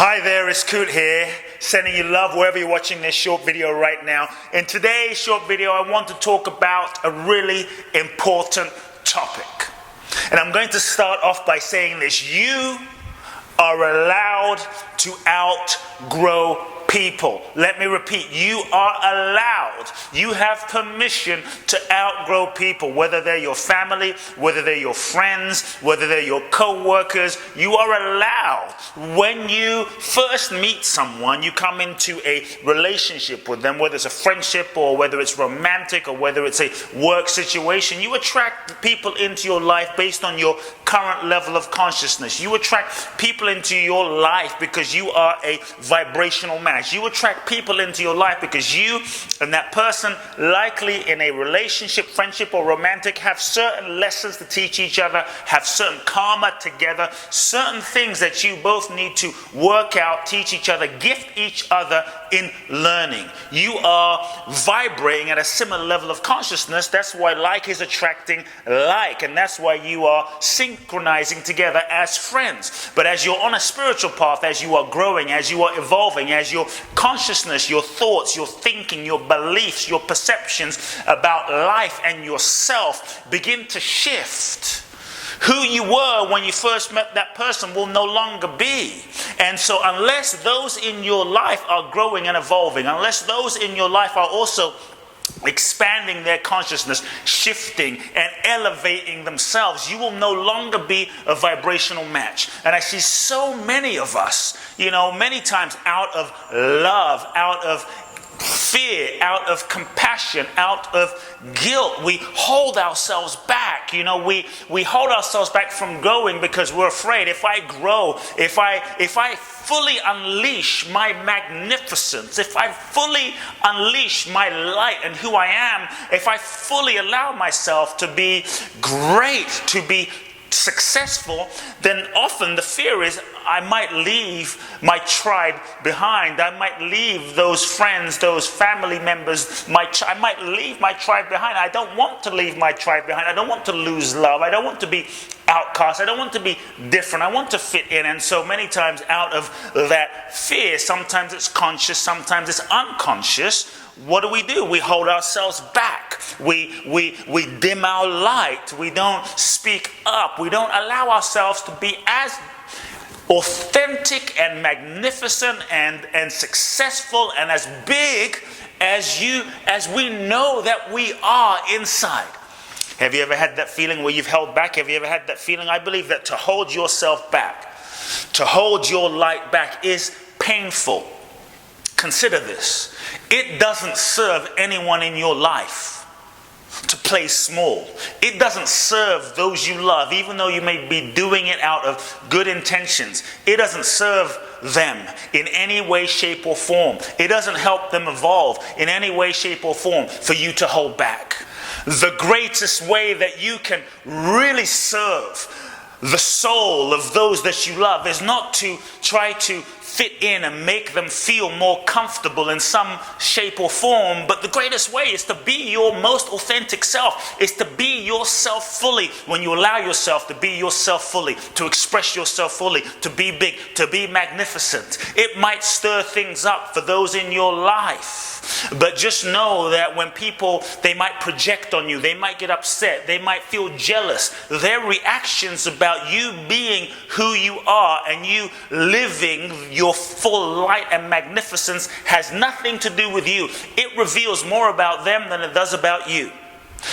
Hi there, it's Kute here, sending you love wherever you're watching this short video right now. In today's short video, I want to talk about a really important topic. And I'm going to start off by saying this. You are allowed to outgrow people. Let me repeat, you are allowed, you have permission to outgrow people, whether they're your family, whether they're your friends, whether they're your co-workers. You are allowed. When you first meet someone, you come into a relationship with them, whether it's a friendship or whether it's romantic or whether it's a work situation. You attract people into your life based on your current level of consciousness. You attract people into your life because you are a vibrational match. You attract people into your life because you and that person, likely in a relationship, friendship, or romantic, have certain lessons to teach each other, have certain karma together, certain things that you both need to work out, teach each other, gift each other in learning. You are vibrating at a similar level of consciousness. That's why like is attracting like, and that's why you are synchronizing together as friends. But as you're on a spiritual path, as you are growing, as you are evolving, as your consciousness, your thoughts, your thinking, your beliefs, your perceptions about life and yourself begin to shift, who you were when you first met that person will no longer be. And so unless those in your life are growing and evolving, unless those in your life are also expanding their consciousness, shifting and elevating themselves, you will no longer be a vibrational match. And I see so many of us, many times out of love, out of fear, out of compassion, out of guilt, we hold ourselves back. We hold ourselves back from growing because we're afraid. If I grow, if I fully unleash my magnificence, if I fully unleash my light and who I am, if I fully allow myself to be great, to be successful, then often the fear is I might leave my tribe behind. I might leave those friends, those family members. I might leave my tribe behind. I don't want to leave my tribe behind. I don't want to lose love. I don't want to be outcast. I don't want to be different. I want to fit in. And so many times out of that fear, sometimes it's conscious, sometimes it's unconscious. What do? We hold ourselves back. We dim our light. We don't speak up. We don't allow ourselves to be as authentic and magnificent and successful and as big as we know that we are inside. Have you ever had that feeling where you've held back? Have you ever had that feeling? I believe that to hold yourself back, to hold your light back is painful. Consider this. It doesn't serve anyone in your life to play small. It doesn't serve those you love, even though you may be doing it out of good intentions. It doesn't serve them in any way, shape, or form. It doesn't help them evolve in any way, shape, or form for you to hold back. The greatest way that you can really serve the soul of those that you love is not to try to fit in and make them feel more comfortable in some shape or form, but the greatest way is to be your most authentic self, is to be yourself fully. When you allow yourself to be yourself fully, to express yourself fully, to be big, to be magnificent. It might stir things up for those in your life, but just know that when people, they might project on you, they might get upset, they might feel jealous. Their reactions about you being who you are and you living your full light and magnificence has nothing to do with you. It reveals more about them than it does about you.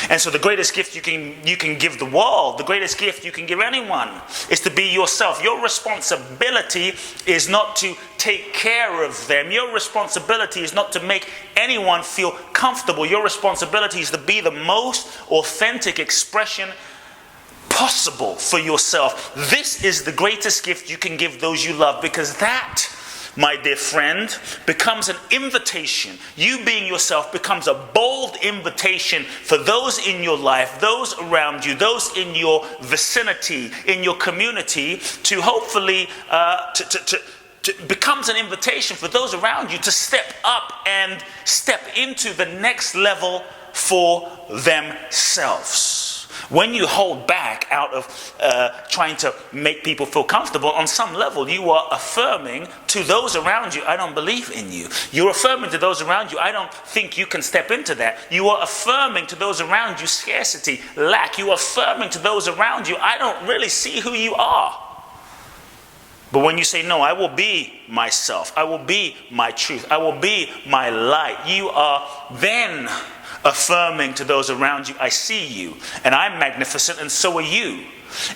And so the greatest gift you can give the world, the greatest gift you can give anyone, is to be yourself. Your responsibility is not to take care of them. Your responsibility is not to make anyone feel comfortable. Your responsibility is to be the most authentic expression possible for yourself. This is the greatest gift you can give those you love, because that, my dear friend, becomes an invitation. You being yourself becomes a bold invitation for those in your life, those around you, those in your vicinity, in your community, to hopefully becomes an invitation for those around you to step up and step into the next level for themselves. When you hold back out of trying to make people feel comfortable, on some level you are affirming to those around you, I don't believe in you. You're affirming to those around you, I don't think you can step into that. You are affirming to those around you scarcity, lack. You are affirming to those around you, I don't really see who you are. But when you say, no, I will be myself, I will be my truth, I will be my light, you are then affirming to those around you, I see you, and I'm magnificent, and so are you.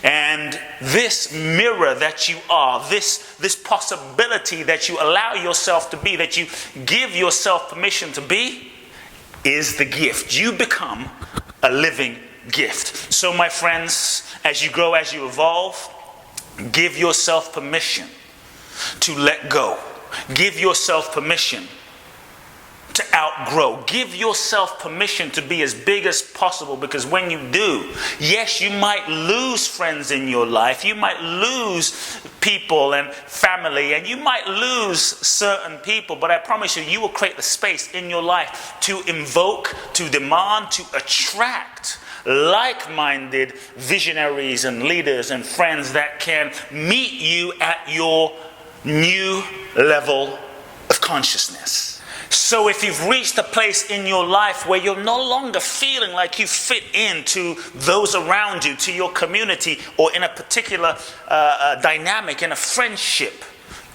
And this mirror that you are, this possibility that you allow yourself to be, that you give yourself permission to be, is the gift. You become a living gift. So my friends, as you grow, as you evolve, give yourself permission to let go. Give yourself permission to outgrow. Give yourself permission to be as big as possible, because when you do, yes, you might lose friends in your life. You might lose people and family, and you might lose certain people, but I promise you, you will create the space in your life to invoke, to demand, to attract like-minded visionaries and leaders and friends that can meet you at your new level of consciousness. So if you've reached a place in your life where you're no longer feeling like you fit into those around you, to your community, or in a particular dynamic, in a friendship,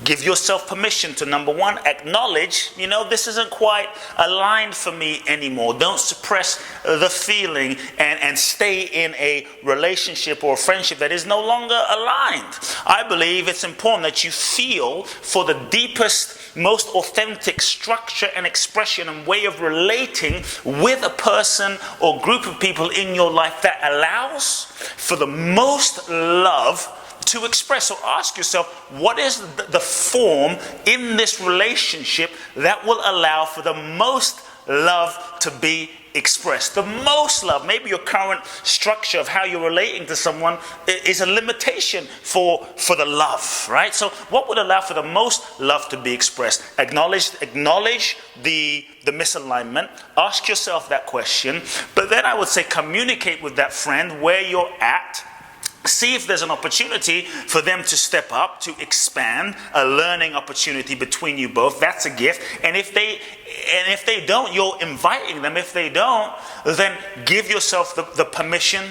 give yourself permission to, number one, acknowledge, this isn't quite aligned for me anymore. Don't suppress the feeling and stay in a relationship or a friendship that is no longer aligned. I believe it's important that you feel for the deepest, most authentic structure and expression and way of relating with a person or group of people in your life that allows for the most love to express. So ask yourself, what is the form in this relationship that will allow for the most love to be expressed? The most love. Maybe your current structure of how you're relating to someone is a limitation for the love, right? So what would allow for the most love to be expressed? Acknowledge the misalignment. Ask yourself that question. But then I would say communicate with that friend where you're at. See if there's an opportunity for them to step up, to expand, a learning opportunity between you both. That's a gift. And if they don't, you're inviting them. If they don't, then give yourself the permission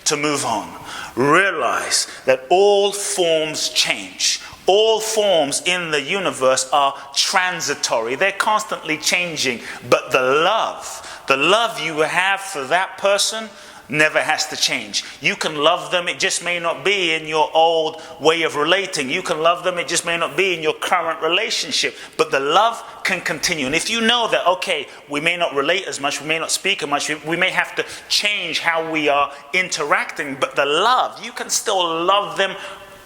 to move on. Realize that all forms change. All forms in the universe are transitory. They're constantly changing. But the love you have for that person never has to change. You can love them, it just may not be in your old way of relating. You can love them, it just may not be in your current relationship. But the love can continue. And if you know that, okay, we may not relate as much, we may not speak as much, we may have to change how we are interacting, but the love, you can still love them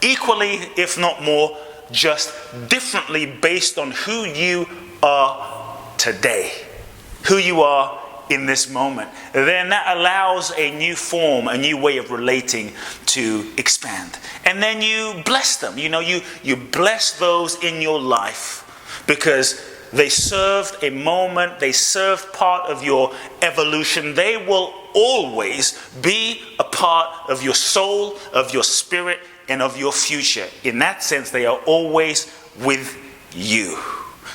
equally, if not more, just differently based on who you are today, who you are in this moment. Then that allows a new form, a new way of relating to expand. And then you bless them. You bless those in your life because they served a moment, they served part of your evolution. They will always be a part of your soul, of your spirit, and of your future. In that sense, they are always with you.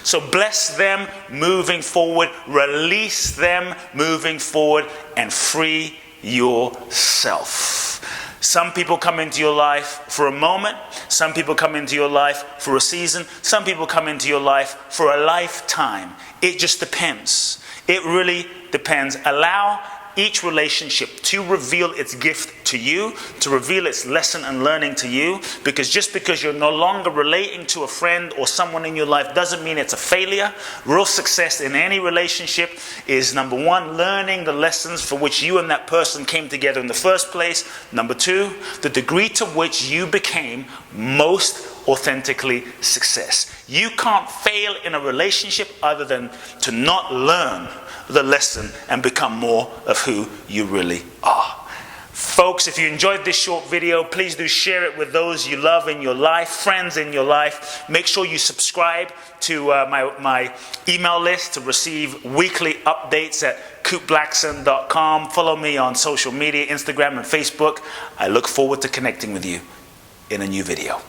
So bless them moving forward, release them moving forward, and free yourself. Some people come into your life for a moment. Some people come into your life for a season. Some people come into your life for a lifetime. It just depends. It really depends. Allow each relationship to reveal its gift to you, to reveal its lesson and learning to you, because just because you're no longer relating to a friend or someone in your life doesn't mean it's a failure. Real success in any relationship is, number one, learning the lessons for which you and that person came together in the first place. Number two, the degree to which you became most authentically success. You can't fail in a relationship other than to not learn the lesson and become more of who you really are. Focus Folks, if you enjoyed this short video, please do share it with those you love in your life, friends in your life. Make sure you subscribe to my email list to receive weekly updates at kuteblackson.com. Follow me on social media, Instagram and Facebook. I look forward to connecting with you in a new video.